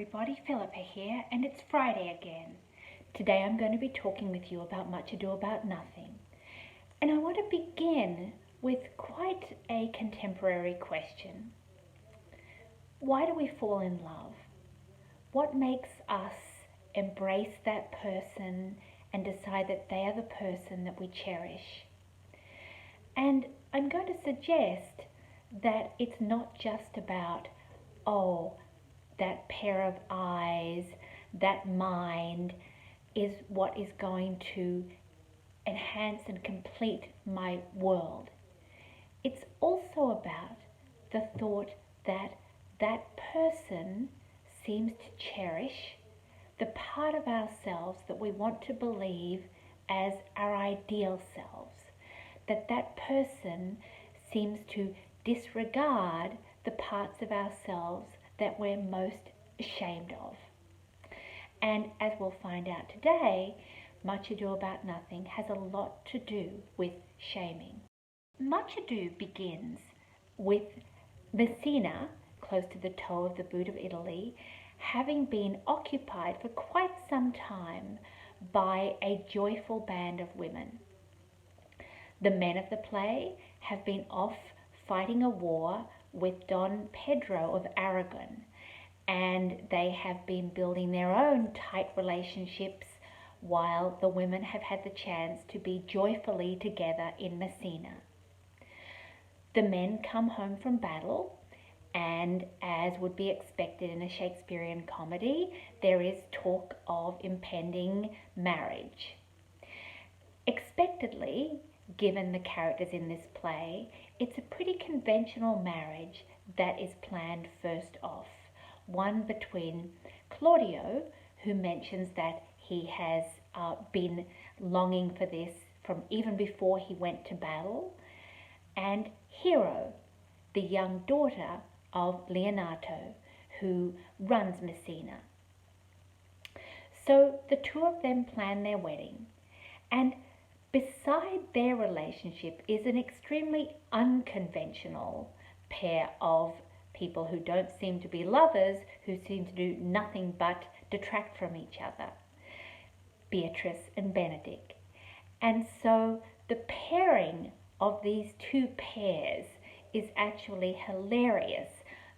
everybody, Philippa here, and it's Friday again. Today I'm going to be talking with you about Much Ado About Nothing. And I want to begin with quite a contemporary question. Why do we fall in love? What makes us embrace that person and decide that they are the person that we cherish? And I'm going to suggest that it's not just about, that pair of eyes, that mind is what is going to enhance and complete my world. It's also about the thought that that person seems to cherish the part of ourselves that we want to believe as our ideal selves, that person seems to disregard the parts of ourselves that we're most ashamed of. And as we'll find out today, Much Ado About Nothing has a lot to do with shaming. Much Ado begins with Messina, close to the toe of the boot of Italy, having been occupied for quite some time by a joyful band of women. The men of the play have been off fighting a war with Don Pedro of Aragon, and they have been building their own tight relationships while the women have had the chance to be joyfully together in Messina. The men come home from battle, and as would be expected in a Shakespearean comedy, there is talk of impending marriage. Expectedly, given the characters in this play, it's a pretty conventional marriage that is planned first off. One between Claudio, who mentions that he has been longing for this from even before he went to battle, and Hero, the young daughter of Leonato, who runs Messina. So the two of them plan their wedding, and beside their relationship is an extremely unconventional pair of people who don't seem to be lovers, who seem to do nothing but detract from each other, Beatrice and Benedick. And so the pairing of these two pairs is actually hilarious.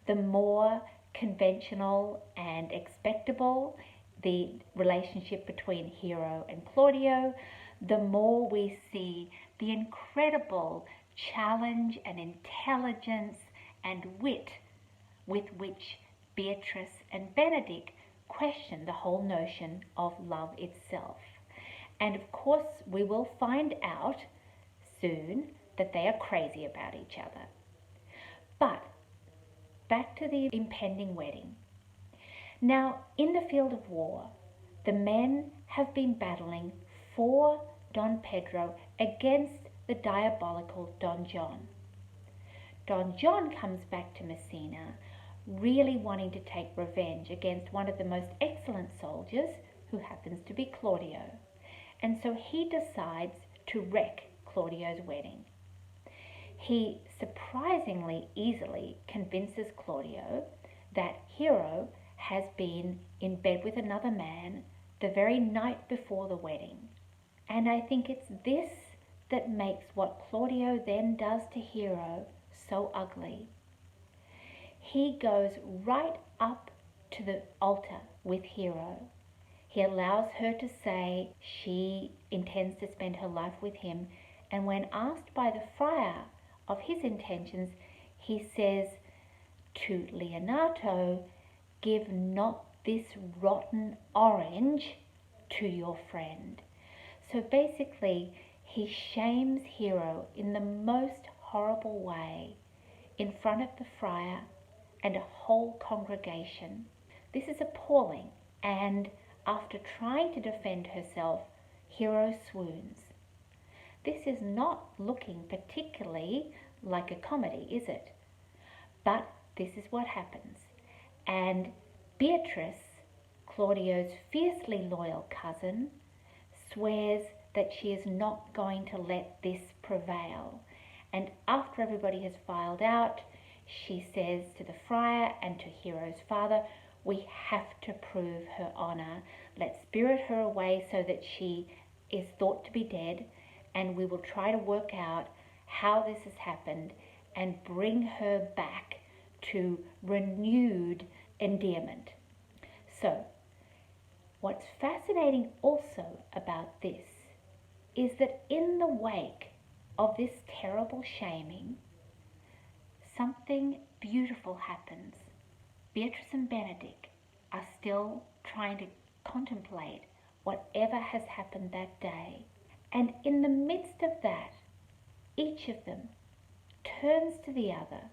The more conventional and expectable the relationship between Hero and Claudio, the more we see the incredible challenge and intelligence and wit with which Beatrice and Benedick question the whole notion of love itself. And of course, we will find out soon that they are crazy about each other. But back to the impending wedding. Now, in the field of war, the men have been battling for Don Pedro against the diabolical Don John. Don John comes back to Messina really wanting to take revenge against one of the most excellent soldiers, who happens to be Claudio. And so he decides to wreck Claudio's wedding. He surprisingly easily convinces Claudio that Hero has been in bed with another man the very night before the wedding. And I think it's this that makes what Claudio then does to Hero so ugly. He goes right up to the altar with Hero. He allows her to say she intends to spend her life with him, and when asked by the friar of his intentions, he says to Leonato, "Give not this rotten orange to your friend." So basically, he shames Hero in the most horrible way in front of the friar and a whole congregation. This is appalling, and after trying to defend herself, Hero swoons. This is not looking particularly like a comedy, is it? But this is what happens. And Beatrice, Claudio's fiercely loyal cousin, swears that she is not going to let this prevail. And after everybody has filed out, she says to the friar and to Hero's father, We have to prove her honor. Let's spirit her away so that she is thought to be dead, and we will try to work out how this has happened and bring her back to renewed endearment. So, what's fascinating also about this is that in the wake of this terrible shaming, something beautiful happens. Beatrice and Benedick are still trying to contemplate whatever has happened that day. And in the midst of that, each of them turns to the other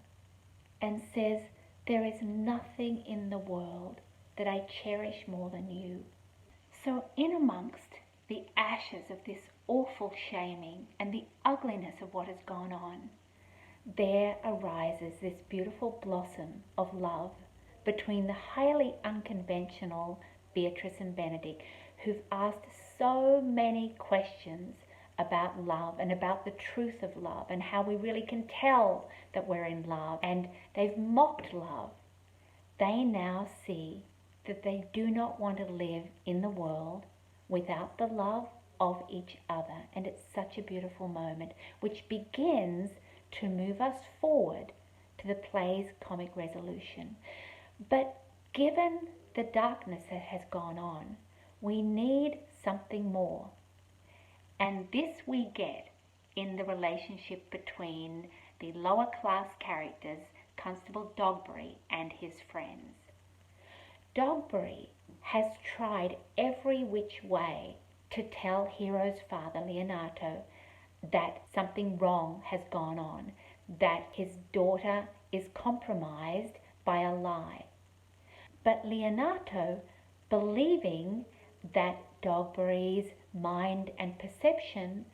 and says, "There is nothing in the world that I cherish more than you." So in amongst the ashes of this awful shaming and the ugliness of what has gone on, there arises this beautiful blossom of love between the highly unconventional Beatrice and Benedick, who've asked so many questions about love and about the truth of love and how we really can tell that we're in love, and they've mocked love. They now see that they do not want to live in the world without the love of each other. And it's such a beautiful moment, which begins to move us forward to the play's comic resolution. But given the darkness that has gone on, we need something more. And this we get in the relationship between the lower class characters, Constable Dogberry and his friends. Dogberry has tried every which way to tell Hero's father, Leonato, that something wrong has gone on, that his daughter is compromised by a lie. But Leonato, believing that Dogberry's mind and perception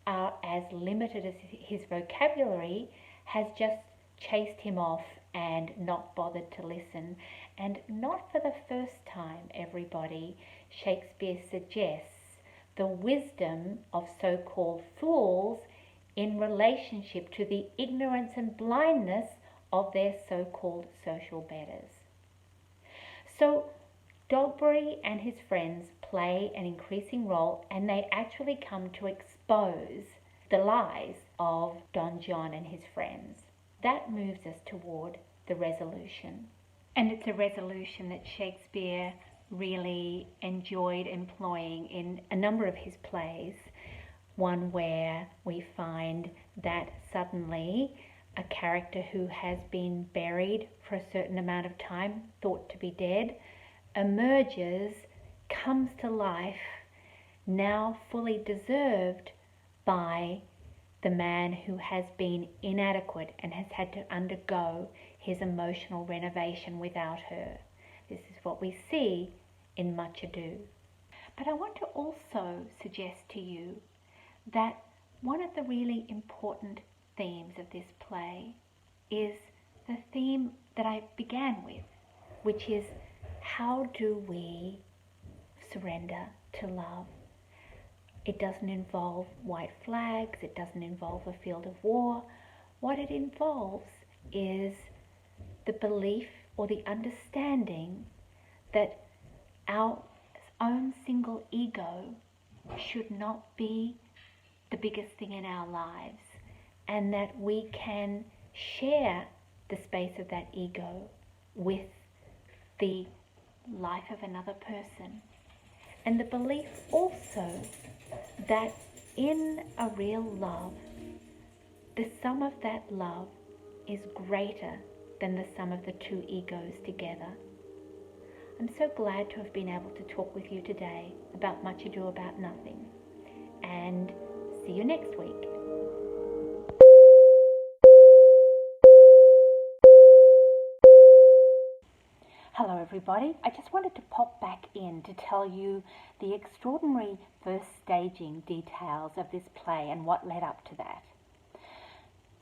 are as limited as his vocabulary, has just chased him off and not bothered to listen. And not for the first time, everybody, Shakespeare suggests the wisdom of so-called fools in relationship to the ignorance and blindness of their so-called social betters. So Dogberry and his friends play an increasing role, and they actually come to expose the lies of Don John and his friends. That moves us toward the resolution. And it's a resolution that Shakespeare really enjoyed employing in a number of his plays. One where we find that suddenly a character who has been buried for a certain amount of time, thought to be dead, emerges, comes to life, now fully deserved by the man who has been inadequate and has had to undergo his emotional renovation without her. This is what we see in Much Ado. But I want to also suggest to you that one of the really important themes of this play is the theme that I began with, which is, how do we surrender to love? It doesn't involve white flags, it doesn't involve a field of war. What it involves is the belief or the understanding that our own single ego should not be the biggest thing in our lives, and that we can share the space of that ego with the life of another person. And the belief also that in a real love, the sum of that love is greater than the sum of the two egos together. I'm so glad to have been able to talk with you today about Much Ado About Nothing, and see you next week. Hello everybody, I just wanted to pop back in to tell you the extraordinary first staging details of this play and what led up to that.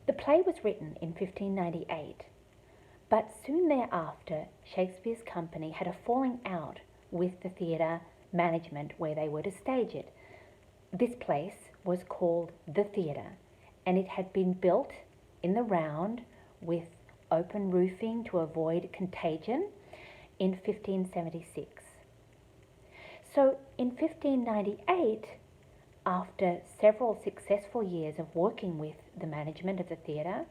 The play was written in 1598, but soon thereafter Shakespeare's company had a falling out with the theatre management where they were to stage it. This place was called the theatre, and it had been built in the round with open roofing to avoid contagion. in 1576. So in 1598, after several successful years of working with the management of the theatre,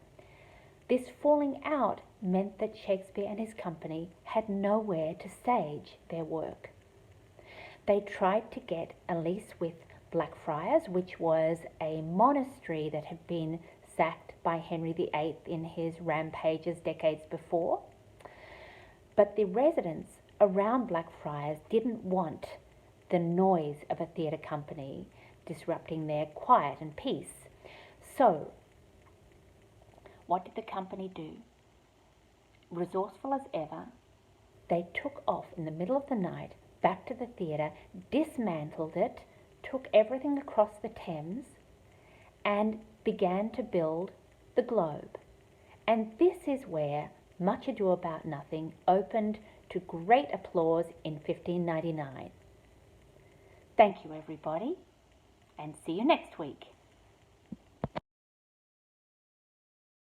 this falling out meant that Shakespeare and his company had nowhere to stage their work. They tried to get a lease with Blackfriars, which was a monastery that had been sacked by Henry VIII in his rampages decades before. But the residents around Blackfriars didn't want the noise of a theatre company disrupting their quiet and peace. So, what did the company do? Resourceful as ever, they took off in the middle of the night back to the theatre, dismantled it, took everything across the Thames, and began to build the Globe. And this is where Much Ado About Nothing opened to great applause in 1599. Thank you, everybody, and see you next week.